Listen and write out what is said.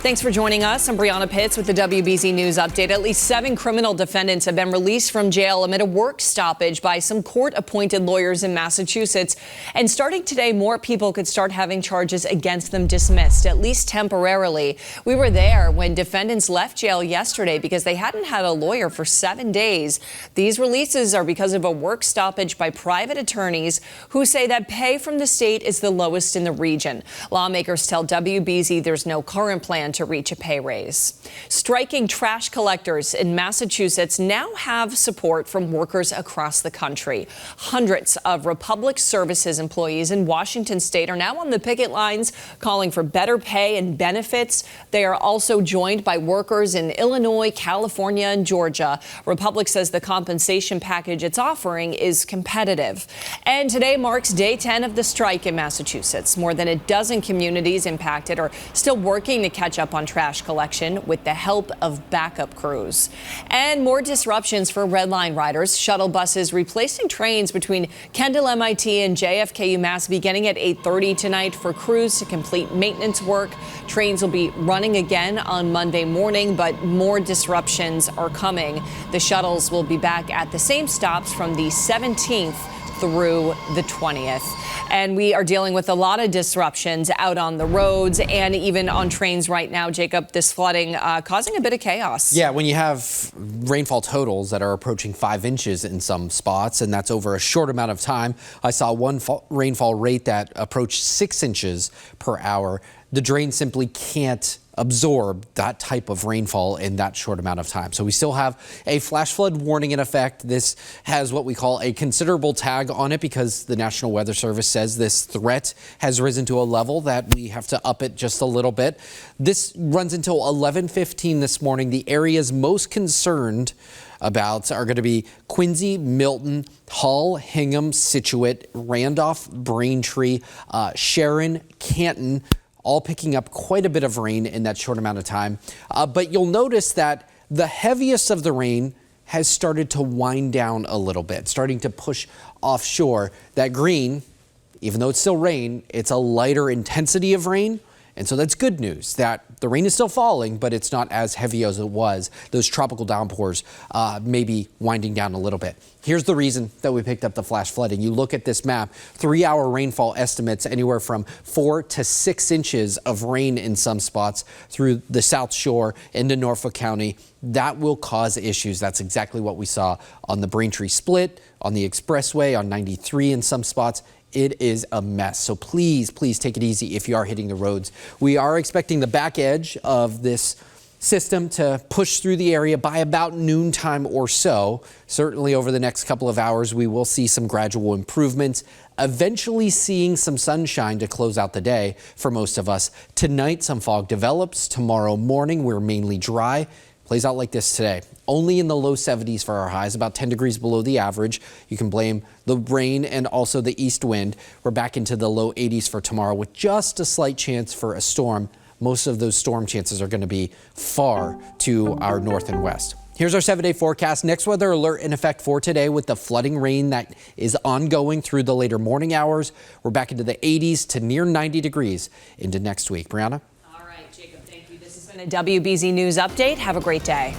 Thanks for joining us. I'm Brianna Pitts with the WBZ News Update. At least 7 criminal defendants have been released from jail amid a work stoppage by some court-appointed lawyers in Massachusetts. And starting today, more people could start having charges against them dismissed, at least temporarily. We were there when defendants left jail yesterday because they hadn't had a lawyer for 7 days. These releases are because of a work stoppage by private attorneys who say that pay from the state is the lowest in the region. Lawmakers tell WBZ there's no current plan to reach a pay raise. Striking trash collectors in Massachusetts now have support from workers across the country. Hundreds of Republic Services employees in Washington state are now on the picket lines calling for better pay and benefits. They are also joined by workers in Illinois, California, and Georgia. Republic says the compensation package it's offering is competitive. And today marks day 10 of the strike in Massachusetts. More than a dozen communities impacted are still working to catch up on trash collection with the help of backup crews. And more disruptions for Red Line riders. Shuttle buses replacing trains between Kendall MIT and JFK UMass beginning at 8:30 tonight for crews to complete maintenance work. Trains will be running again on Monday morning, but more disruptions are coming. The shuttles will be back at the same stops from the 17th through the 20th. And we are dealing with a lot of disruptions out on the roads and even on trains right now. Jacob, this flooding causing a bit of chaos. Yeah, when you have rainfall totals that are approaching 5 inches in some spots, and that's over a short amount of time. I saw one rainfall rate that approached 6 inches per hour. The drain simply can't absorb that type of rainfall in that short amount of time. So we still have a flash flood warning in effect. This has what we call a considerable tag on it because the National Weather Service says this threat has risen to a level that we have to up it just a little bit. This runs until 11:15 this morning. The areas most concerned about are going to be Quincy, Milton, Hull, Hingham, Scituate, Randolph, Braintree, Sharon, Canton, all picking up quite a bit of rain in that short amount of time. But you'll notice that the heaviest of the rain has started to wind down a little bit, starting to push offshore. That green, even though it's still rain, it's a lighter intensity of rain. And so that's good news that the rain is still falling, but it's not as heavy as it was. Those tropical downpours may be winding down a little bit. Here's the reason that we picked up the flash flooding. You look at this map, 3-hour rainfall estimates anywhere from 4 to 6 inches of rain in some spots through the South Shore into Norfolk County. That will cause issues. That's exactly what we saw on the Braintree Split, on the Expressway, on 93 in some spots. It is a mess. So please, please take it easy if you are hitting the roads. We are expecting the back edge of this system to push through the area by about noontime or so. Certainly over the next couple of hours, we will see some gradual improvements, eventually seeing some sunshine to close out the day for most of us. Tonight, some fog develops. Tomorrow morning, we're mainly dry. Plays out like this today. Only in the low 70s for our highs, about 10 degrees below the average. You can blame the rain and also the east wind. We're back into the low 80s for tomorrow with just a slight chance for a storm. Most of those storm chances are going to be far to our north and west. Here's our 7-day forecast. Next weather alert in effect for today with the flooding rain that is ongoing through the later morning hours. We're back into the 80s to near 90 degrees into next week. Brianna? All right, Jacob, thank you. This has been a WBZ News Update. Have a great day.